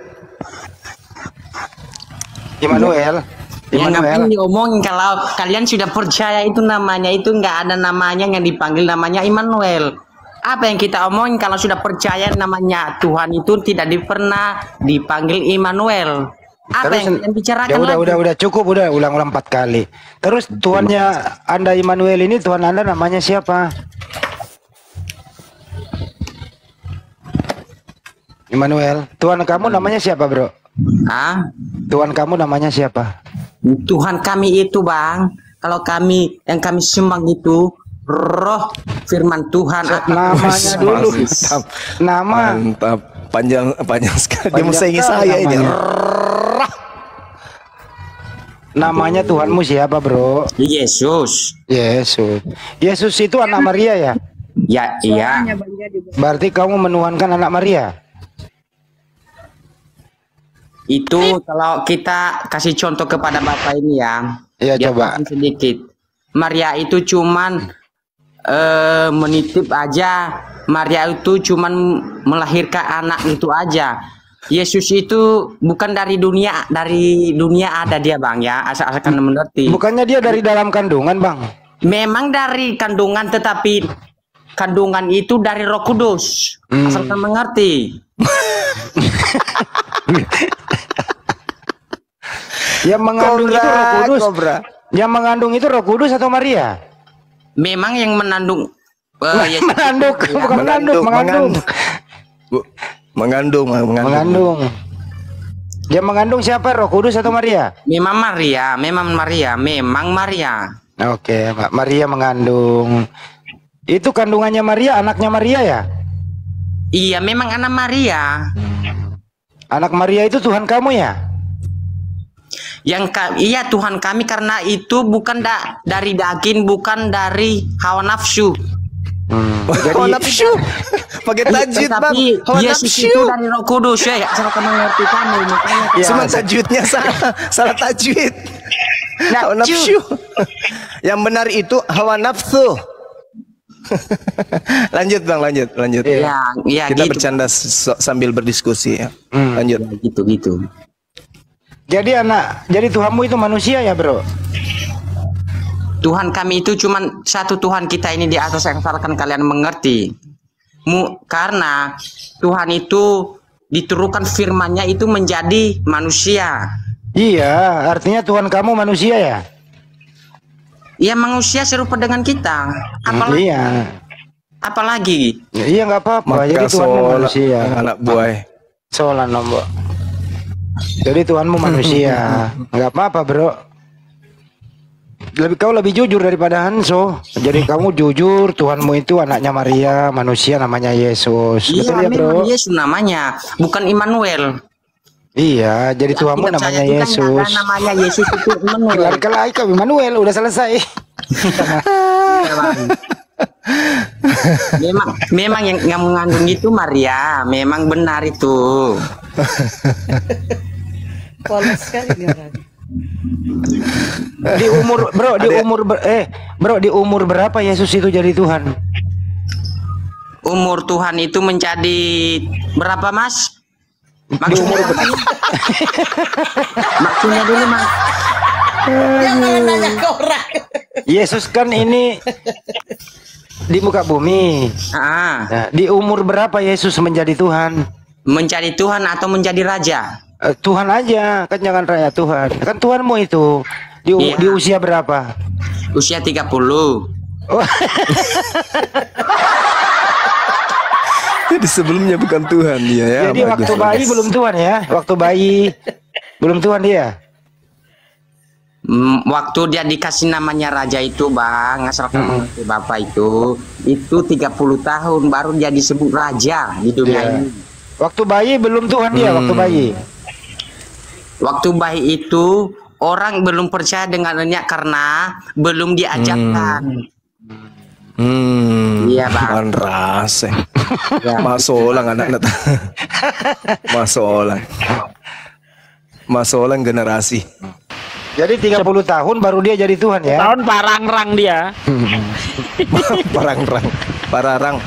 Immanuel. Ya ngapain diomongin kalau kalian sudah percaya itu namanya, itu nggak ada namanya yang dipanggil namanya Immanuel. Apa yang kita omongin kalau sudah percaya namanya Tuhan itu tidak pernah dipanggil Immanuel. Apa Terus, yang kalian bicarakan ya lagi? udah cukup, udah ulang-ulang 4 kali. Terus Tuhannya Anda Immanuel ini, Tuhan Anda namanya siapa? Immanuel, Tuhan kamu namanya siapa, Bro? Tuhan kamu namanya siapa? Tuhan kami itu, Bang, kalau kami yang kami sembah itu roh firman Tuhan. Namanya dulu. Mantap. Nama. Mantap. Panjang sekali. Dia mau saya ini. Namanya Tuhanmu siapa, Bro? Yesus. Yesus itu anak Maria ya? Ya, iya. Berarti kamu menuhankan anak Maria? Itu kalau kita kasih contoh kepada Bapak ini ya. Iya, coba. Sedikit. Maria itu cuman menitip aja. Maria itu cuman melahirkan anak itu aja. Yesus itu bukan dari dunia ada dia, Bang ya, asalkan mengerti. Bukannya dia dari dalam kandungan, Bang? Memang dari kandungan, tetapi kandungan itu dari Roh Kudus, asalkan mengerti. Yang mengandung itu Roh Kudus. Yang mengandung itu Roh Kudus atau Maria? Memang yang menandung. Mengandung. Dia mengandung siapa? Roh Kudus atau Maria? Memang Maria. Oke, Maria mengandung. Itu kandungannya Maria, anaknya Maria ya? Iya, memang anak Maria. Anak Maria itu Tuhan kamu ya? Iya, Tuhan kami, karena itu bukan dari daging, bukan dari hawa nafsu. Hawa nafsu pakai tajwid, Bang. Hawa Yesus nafsu itu dari Roh Kudus ya, cara kamu mengerti kamu makanya. Cuma tajwidnya salah tajwid. Hawa nafsu. Yang benar itu hawa nafsu. Lanjut, Bang, lanjut. Ya, kita gitu, bercanda sambil berdiskusi ya. Lanjut. Gitu. Jadi Tuhanmu itu manusia ya, Bro? Tuhan kami itu cuman satu Tuhan kita ini di atas, yang asalkan kalian mengerti. Karena Tuhan itu diturunkan firman-Nya itu menjadi manusia. Iya, artinya Tuhan kamu manusia ya? Iya, manusia serupa dengan kita. Apalagi? Iya, nggak apa-apa. Jadi Tuhanmu manusia. Anak buah. Soalan nombok. Jadi Tuhanmu manusia. Nggak apa-apa, Bro. Kau lebih jujur daripada Hanso. Jadi kamu jujur, Tuhanmu itu anaknya Maria, manusia namanya Yesus. Iya, betul ya, Bro? Yesus namanya, bukan Immanuel. Iya, jadi Tuhanmu namanya Yesus. Kan namanya Yesus itu Immanuel. Lari ke lagi Immanuel, udah selesai. memang yang mengandung itu Maria, memang benar itu. Polos sekali orang. Di umur di umur berapa Yesus itu jadi Tuhan? Umur Tuhan itu menjadi berapa, Mas? Maksudnya maksudnya dulu, Mas. Jangan nanya ke orang. Yesus kan ini di muka bumi. Nah, di umur berapa Yesus menjadi Tuhan? Menjadi Tuhan atau menjadi raja? Tuhan aja, kan jangan raya Tuhan. Kan Tuhanmu itu di usia berapa? Usia 30. Oh. Jadi sebelumnya bukan Tuhan dia ya. Jadi waktu bayi belum Tuhan ya? Waktu bayi belum Tuhan dia? Waktu dia dikasih namanya raja itu, Bang, asalkan Bapak itu 30 tahun baru dia disebut raja di dunia ini. Waktu bayi belum Tuhan dia, waktu bayi. Waktu bayi itu orang belum percaya dengannya karena belum diajarkan. Iya, Bang. Rasa. Masolang anak-anak. Masolang generasi. Jadi 30 tahun baru dia jadi Tuhan ya. Tahun parangrang dia. Pararang.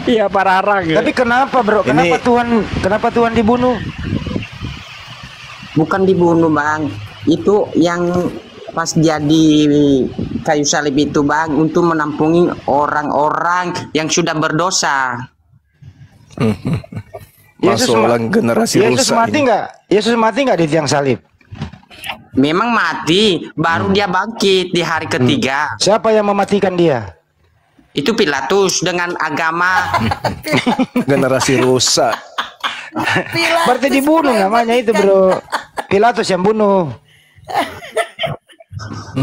Iya, pararang. Tapi kenapa, Bro? Kenapa Tuhan dibunuh? Bukan dibunuh, Bang. Itu yang pas dia di kayu salib itu, Bang, untuk menampungi orang-orang yang sudah berdosa. Masolang generasi rusak. Yesus mati nggak di tiang salib? Memang mati, baru dia bangkit di hari ketiga. Siapa yang mematikan dia? Itu Pilatus dengan agama generasi rusak. Berarti dibunuh namanya itu, Bro. Pilatus yang bunuh.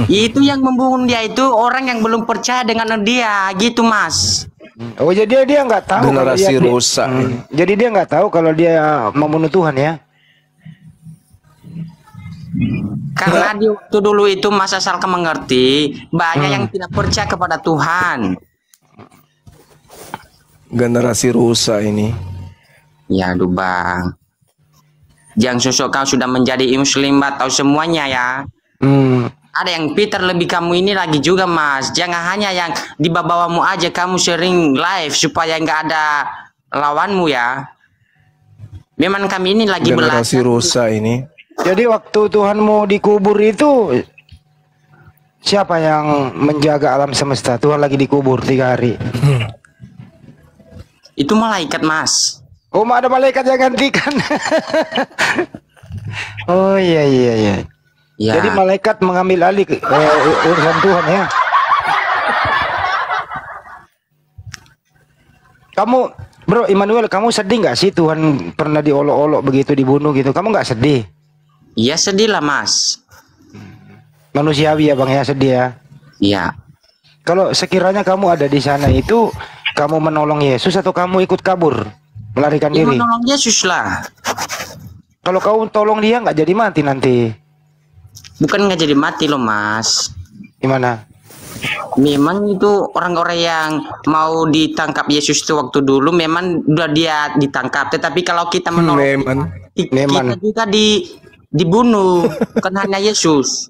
Itu yang membunuh dia itu orang yang belum percaya dengan dia, gitu, Mas. Oh, jadi dia nggak tahu generasi rusak. Jadi dia nggak tahu kalau dia membunuh Tuhan ya? Karena di waktu dulu itu Mas asalkan mengerti banyak yang tidak percaya kepada Tuhan. Generasi rusak ini. Ya, aduh, Bang. Jangan sosok kau sudah menjadi Muslim, tahu semuanya ya. Ada yang Peter lebih kamu ini lagi juga, Mas. Jangan hanya yang di bawahmu aja kamu sering live supaya nggak ada lawanmu ya. Memang kami ini lagi belajar. Generasi rusak ini. Jadi waktu Tuhanmu dikubur itu siapa yang menjaga alam semesta? Tuhan lagi dikubur 3 hari. Itu malaikat, Mas. Oh, ada malaikat yang gantikan. Oh iya. Ya. Jadi malaikat mengambil alih urusan Tuhan ya. Kamu, Bro Immanuel, kamu sedih nggak sih Tuhan pernah diolok-olok begitu, dibunuh gitu? Kamu nggak sedih? Iya, sedih lah, Mas. Manusiawi ya, Bang, ya, sedih ya. Iya. Kalau sekiranya kamu ada di sana itu, kamu menolong Yesus atau kamu ikut kabur, melarikan diri? Menolong Yesus lah. Kalau kau tolong dia nggak jadi mati nanti. Bukan nggak jadi mati loh, Mas. Gimana? Memang itu orang-orang yang mau ditangkap Yesus itu waktu dulu memang udah dia ditangkap. Tetapi kalau kita menolong, kita juga dibunuh, bukan hanya Yesus.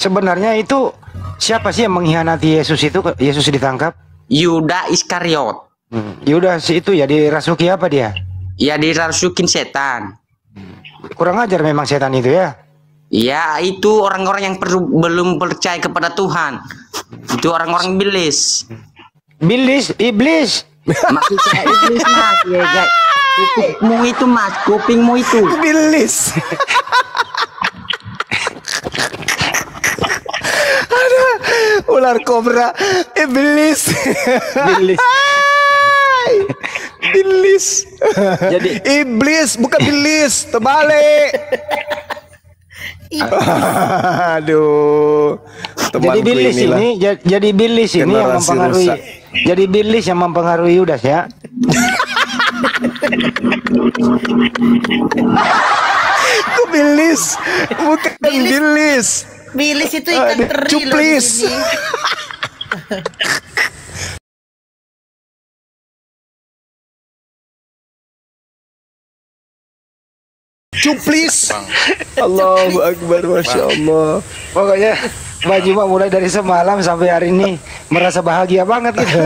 Sebenarnya itu siapa sih yang mengkhianati Yesus itu? Yesus ditangkap? Yuda Iskariot. Yudas itu ya dirasuki apa dia? Ya dirasukin setan. Kurang ajar memang setan itu ya. Ya, itu orang-orang yang belum percaya kepada Tuhan. Itu orang-orang iblis. Iblis. Maksud saya iblis, Mas. Ya, guys. Kupingmu itu, Mas. Kupingmu itu. Iblis. Ada ular kobra. Iblis. Jadi iblis bukan bilis, terbalik. Aduh. Jadi bilis ini, yang mempengaruhi. Jadi bilis yang mempengaruhi Yudas ya. Kubilis, bukan bilis. Bilis itu ikan teri loh di Cuplis. sini. Cuplis. Allahu Akbar, Masya Allah. Pokoknya Mbak Juma mulai dari semalam sampai hari ini merasa bahagia banget gitu.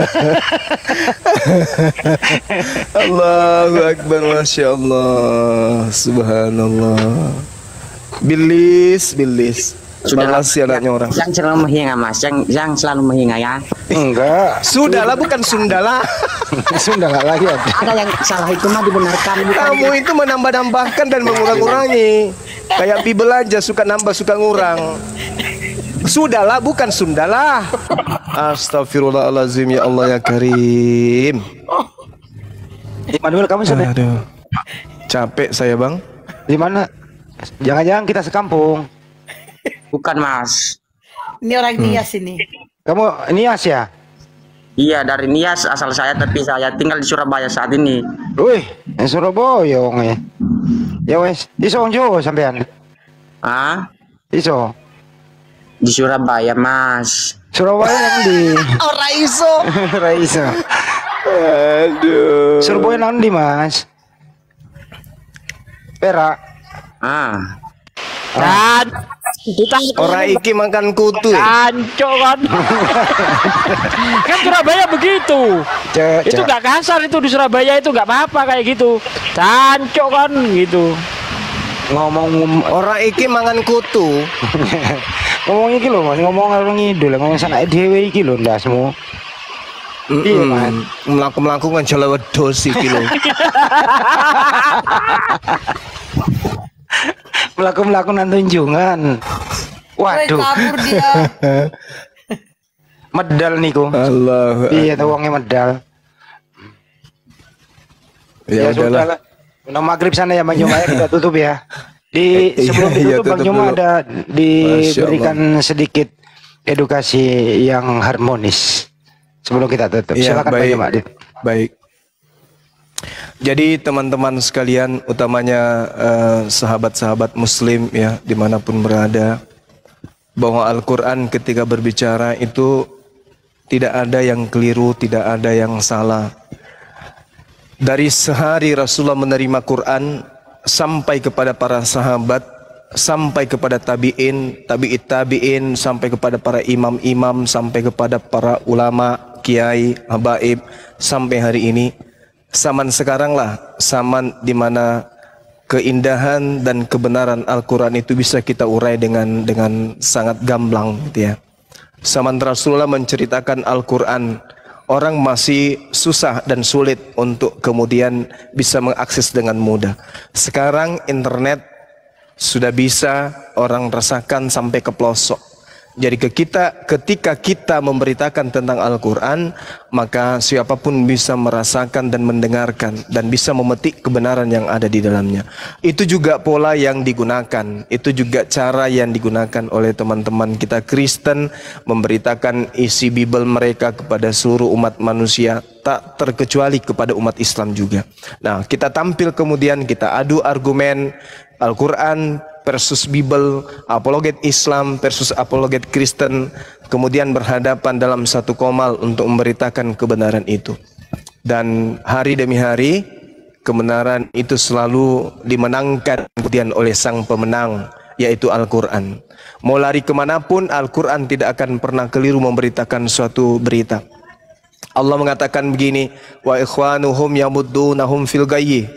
Allahu Akbar, Masya Allah. Subhanallah. Bilis. Malas ya anaknya orang. Yang selalu menghina Mas, yang selalu menghina ya. Enggak. Sudahlah, bukan Sundala. Sundala lagi ada. Ada yang salah itu mah dibenarkan. Kamu itu menambah-nambahkan dan mengurang-urangi. Kayak Bible aja, suka nambah, suka ngurang. Sudahlah, bukan Sundala. Astagfirullahaladzim, ya Allah ya Karim. Manuel, kamu sudah? Aduh, capek saya bang. Di mana? Jangan-jangan kita sekampung. Bukan Mas. Ini orang Nias ini. Kamu Nias ya? Iya, dari Nias asal saya, tapi saya tinggal di Surabaya saat ini. Wih, Surabaya wong ya. Ya wes, iso wong Jawa sampean. Ah? Iso. Di Surabaya, Mas. Surabaya yang di Ora iso. Ora iso. Aduh. Surabaya nang di, Mas? Perak. Ah. Dan Ora iki makan kutu ya? Jancok kan. Kan Surabaya begitu. Itu nggak kasar itu di Surabaya itu nggak apa-apa kayak gitu. Jancok kan gitu. Ngomong Ora iki mangan kutu. ngomong iki lho, Mas, ngomong orang ngidul, ngomong sanake dhewe iki lho ndasmu. Iya, Mas. Melaku-melaku kan jala wedhus iki lho. Melaku nang tunjungan. Waduh. Kabur dia. Medal niku. Allah. Iya, tuh wonge medal. Ya sudah lah. Udah maghrib sana ya Bang Juma, ya kita tutup ya. Sebelum ditutup Bang Juma ada diberikan sedikit edukasi yang harmonis sebelum kita tutup. Ya, Silakan Bang Juma. Baik. Jadi teman-teman sekalian, utamanya sahabat-sahabat Muslim ya dimanapun berada, bahwa Al-Quran ketika berbicara itu tidak ada yang keliru, tidak ada yang salah. Dari sehari Rasulullah menerima Quran sampai kepada para sahabat, sampai kepada tabi'in, tabi'in, sampai kepada para imam-imam, sampai kepada para ulama, kiai, habaib, sampai hari ini. Zaman sekarang lah, zaman dimana keindahan dan kebenaran Al-Quran itu bisa kita urai dengan sangat gamblang gitu ya. Zaman Rasulullah menceritakan Al-Quran, orang masih susah dan sulit untuk kemudian bisa mengakses dengan mudah. Sekarang internet sudah bisa orang rasakan sampai ke pelosok. Jadi ketika kita memberitakan tentang Al-Quran, maka siapapun bisa merasakan dan mendengarkan dan bisa memetik kebenaran yang ada di dalamnya. Itu juga pola yang digunakan, itu juga cara yang digunakan oleh teman-teman kita Kristen memberitakan isi Bible mereka kepada seluruh umat manusia, tak terkecuali kepada umat Islam juga. Nah, kita tampil kemudian kita adu argumen Al-Quran versus Bible, apologet Islam versus apologet Kristen, kemudian berhadapan dalam satu komal untuk memberitakan kebenaran itu. Dan hari demi hari kebenaran itu selalu dimenangkan kemudian oleh sang pemenang, yaitu Al-Quran. Mau lari kemanapun, Al-Quran tidak akan pernah keliru memberitakan suatu berita. Allah mengatakan begini, wa ikhwanuhum yamuddunahum fil gayyi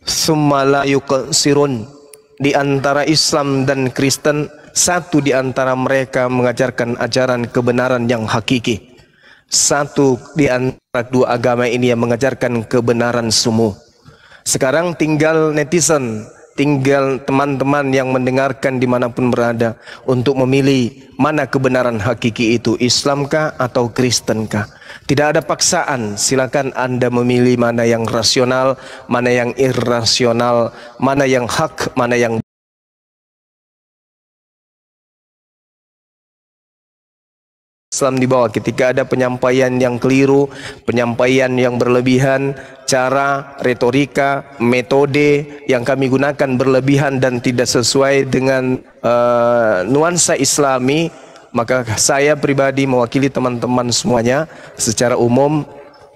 summa la yuqsirun. Di antara Islam dan Kristen, satu di antara mereka mengajarkan ajaran kebenaran yang hakiki. Satu di antara dua agama ini yang mengajarkan kebenaran semu. Sekarang tinggal netizen, tinggal teman-teman yang mendengarkan dimanapun berada untuk memilih mana kebenaran hakiki itu, Islamkah atau Kristenkah. Tidak ada paksaan, silakan Anda memilih mana yang rasional, mana yang irrasional, mana yang hak, mana yang Islam di bawah. Ketika ada penyampaian yang keliru, penyampaian yang berlebihan, cara, retorika, metode yang kami gunakan berlebihan dan tidak sesuai dengan nuansa Islami, maka saya pribadi mewakili teman-teman semuanya secara umum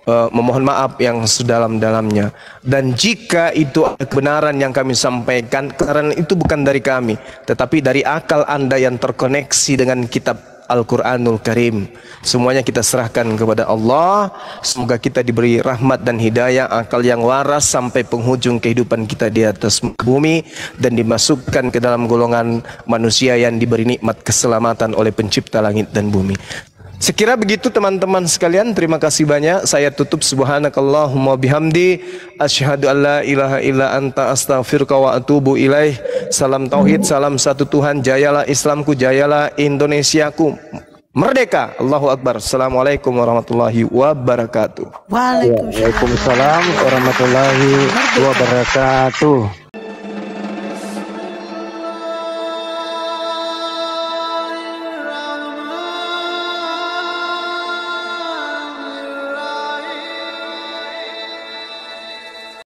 memohon maaf yang sedalam-dalamnya. Dan jika itu kebenaran yang kami sampaikan, karena itu bukan dari kami, tetapi dari akal Anda yang terkoneksi dengan kitab Al-Quranul Karim. Semuanya kita serahkan kepada Allah. Semoga kita diberi rahmat dan hidayah, akal yang waras sampai penghujung kehidupan kita di atas bumi, dan dimasukkan ke dalam golongan manusia yang diberi nikmat keselamatan oleh pencipta langit dan bumi. Sekira begitu teman-teman sekalian, terima kasih banyak. Saya tutup subhanakallahumma bihamdi asyhadu alla ilaha illa anta astaghfiruka wa atubu ilaih. Salam tauhid, salam satu Tuhan. Jayalah Islamku, jayalah Indonesiaku. Merdeka. Allahu Akbar. Assalamualaikum warahmatullahi wabarakatuh. Waalaikumsalam warahmatullahi wabarakatuh.